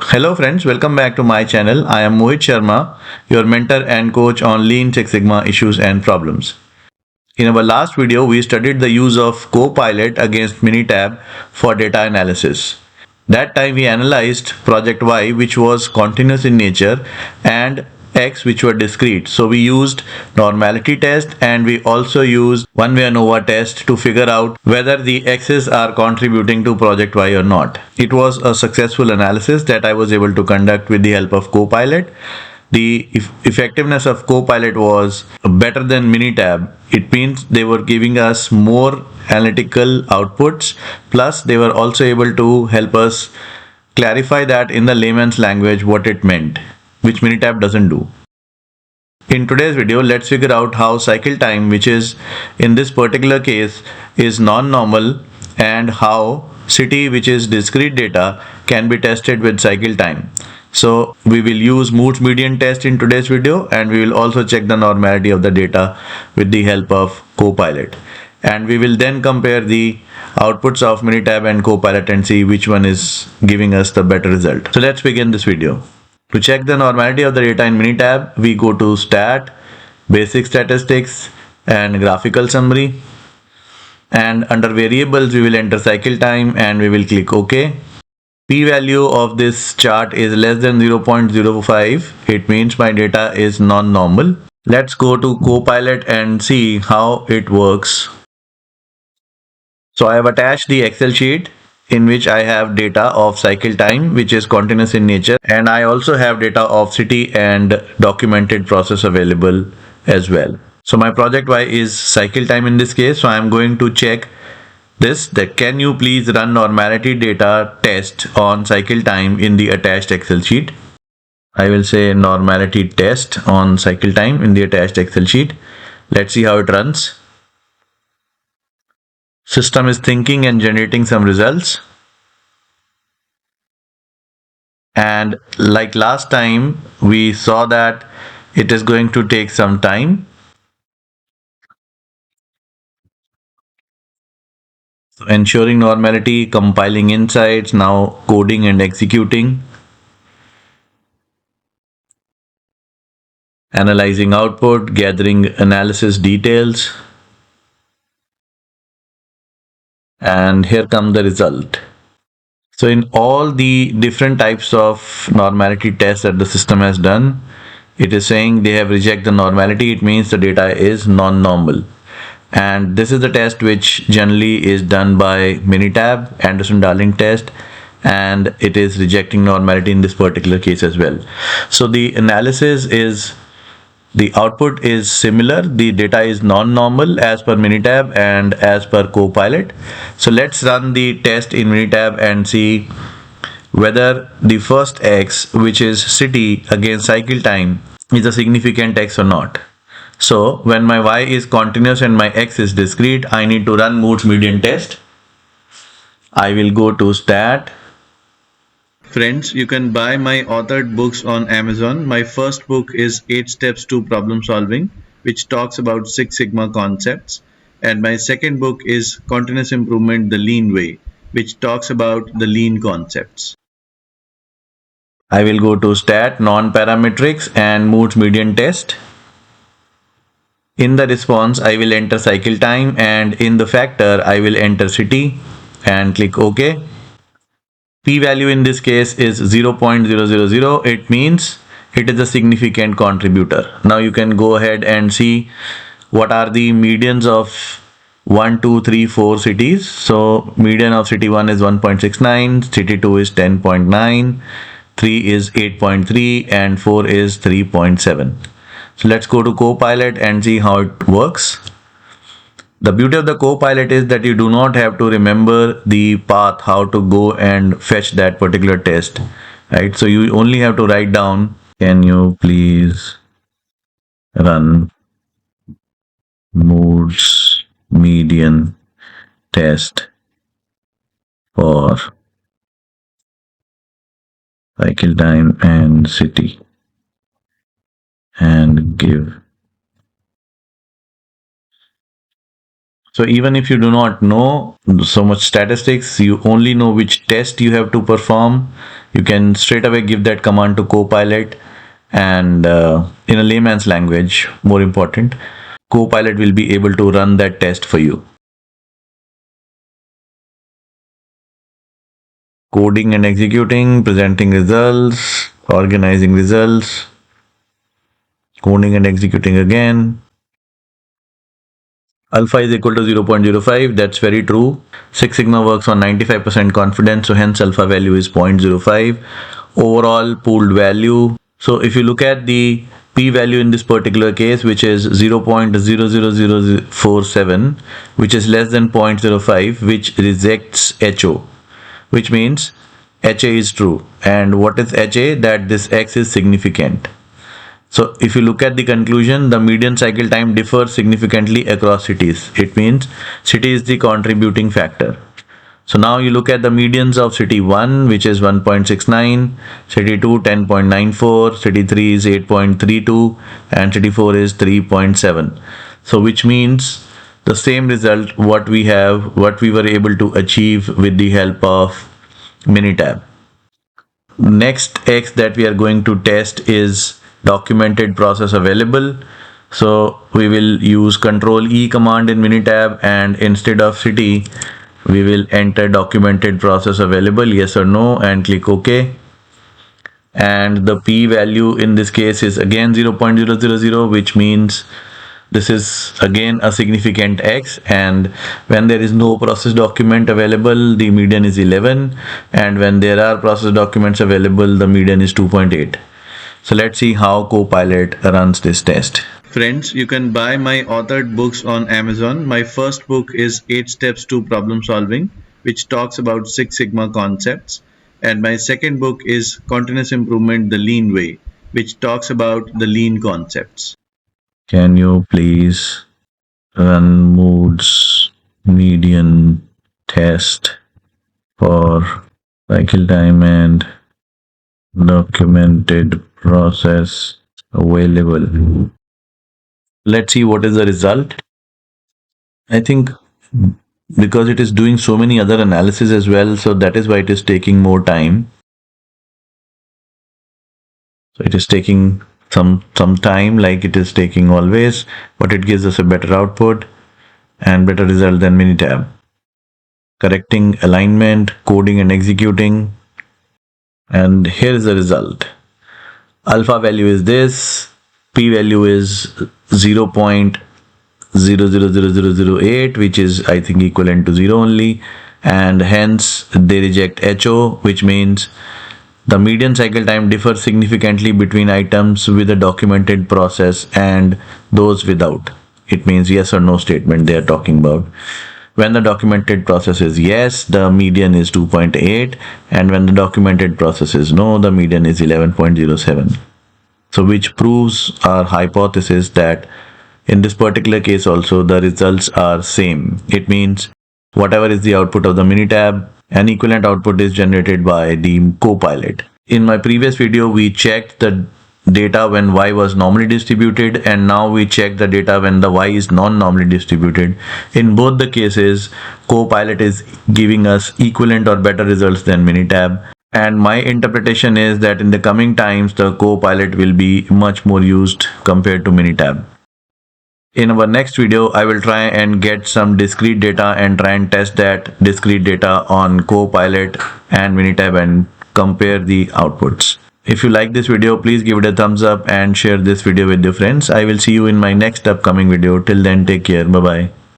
Hello friends, welcome back to my channel. I am Mohit Sharma, your mentor and coach on Lean Six Sigma issues and problems. In our last video, we studied the use of Copilot against Minitab for data analysis. That time we analyzed project Y, which was continuous in nature, and X, which were discrete. So we used normality test and we also used one-way ANOVA test to figure out whether the X's are contributing to project Y or not. It was a successful analysis that I was able to conduct with the help of Copilot. The effectiveness of Copilot was better than Minitab. It means they were giving us more analytical outputs, plus they were also able to help us clarify that in the layman's language what it meant, which Minitab doesn't do. In today's video, let's figure out how cycle time, which is in this particular case is non-normal, and how city, which is discrete data, can be tested with cycle time. So we will use Moore's median test in today's video, and we will also check the normality of the data with the help of Copilot. And we will then compare the outputs of Minitab and Copilot and see which one is giving us the better result. So let's begin this video. To check the normality of the data in Minitab, we go to Stat, Basic Statistics, and Graphical Summary. And under Variables, we will enter Cycle Time and we will click OK. P-value of this chart is less than 0.05. It means my data is non-normal. Let's go to Copilot and see how it works. So I have attached the Excel sheet in which I have data of cycle time, which is continuous in nature, and I also have data of city and documented process available as well. So my project Y is cycle time in this case, so I am going to check this, that can you please run normality data test on cycle time in the attached Excel sheet. I will say normality test on cycle time in the attached Excel sheet. Let's see how it runs. System is thinking and generating some results. And like last time, we saw that it is going to take some time. So ensuring normality, compiling insights, now coding and executing. Analyzing output, gathering analysis details. And here comes the result. So in all the different types of normality tests that the system has done, it is saying they have rejected the normality. It means the data is non-normal. And this is the test which generally is done by Minitab, Anderson-Darling test, and it is rejecting normality in this particular case as well. So the analysis is, the output is similar, the data is non-normal as per Minitab and as per Copilot. So let's run the test in Minitab and see whether the first X, which is city against cycle time, is a significant X or not. So when my Y is continuous and my X is discrete, I need to run Moore's median test. I will go to Stat. Friends, you can buy my authored books on Amazon. My first book is 8 Steps to Problem Solving, which talks about Six Sigma concepts. And my second book is Continuous Improvement the Lean Way, which talks about the lean concepts. I will go to Stat, Non-Parametrics and Moore's median test. In the response, I will enter cycle time, and in the factor, I will enter city and click OK. P-value in this case is 0.000. It means it is a significant contributor. Now you can go ahead and see what are the medians of 1, 2, 3, 4 cities. So median of city 1 is 1.69, city 2 is 10.9, 3 is 8.3, and 4 is 3.7. So let's go to Copilot and see how it works. The beauty of the Copilot is that you do not have to remember the path, how to go and fetch that particular test, right? So you only have to write down, can you please run Moore's median test for cycle time and city, and give. So even if you do not know so much statistics, you only know which test you have to perform, You can straight away give that command to Copilot, and in a layman's language, more important, Copilot will be able to run that test for you. Coding and executing, presenting results, organizing results, coding and executing again. Alpha is equal to 0.05. That's very true. Six Sigma works on 95% confidence, so hence alpha value is 0.05. Overall pooled value. So if you look at the p-value in this particular case, which is 0.00047, which is less than 0.05, which rejects HO, which means HA is true. And what is HA? That this X is significant. So if you look at the conclusion, the median cycle time differs significantly across cities. It means city is the contributing factor. So now you look at the medians of city 1, which is 1.69, city 2 10.94, city 3 is 8.32, and city 4 is 3.7. So which means the same result what we were able to achieve with the help of Minitab. Next X that we are going to test is documented process available. So we will use Control E command in Minitab, and instead of city we will enter documented process available, yes or no, and click OK. And the p value in this case is again 0.000, which means this is again a significant X, and when there is no process document available, the median is 11, and when there are process documents available, the median is 2.8. So let's see how Copilot runs this test. Friends, you can buy my authored books on Amazon. My first book is 8 Steps to Problem Solving, which talks about Six Sigma concepts. And my second book is Continuous Improvement, the Lean Way, which talks about the lean concepts. Can you please run Moods median test for cycle time and documented process available? Let's see what is the result. I think because it is doing so many other analysis as well, so that is why it is taking more time. So it is taking some time, like it is taking always, but it gives us a better output and better result than Minitab. Correcting alignment, coding and executing, and here is the result. Alpha value is this, p value is 0.000008, which is I think equivalent to 0 only, and hence they reject HO, which means the median cycle time differs significantly between items with a documented process and those without. It means yes or no statement they are talking about. When the documented process is yes, the median is 2.8, and when the documented process is no, the median is 11.07. So which proves our hypothesis that in this particular case also the results are same. It means whatever is the output of the Minitab, an equivalent output is generated by the Copilot. In my previous video, we checked the data when Y was normally distributed, and now we check the data when the Y is non-normally distributed. In both the cases, Copilot is giving us equivalent or better results than Minitab. And my interpretation is that in the coming times, the Copilot will be much more used compared to Minitab. In our next video, I will try and get some discrete data and try and test that discrete data on Copilot and Minitab and compare the outputs. If you like this video, please give it a thumbs up and share this video with your friends. I will see you in my next upcoming video. Till then, take care. Bye-bye.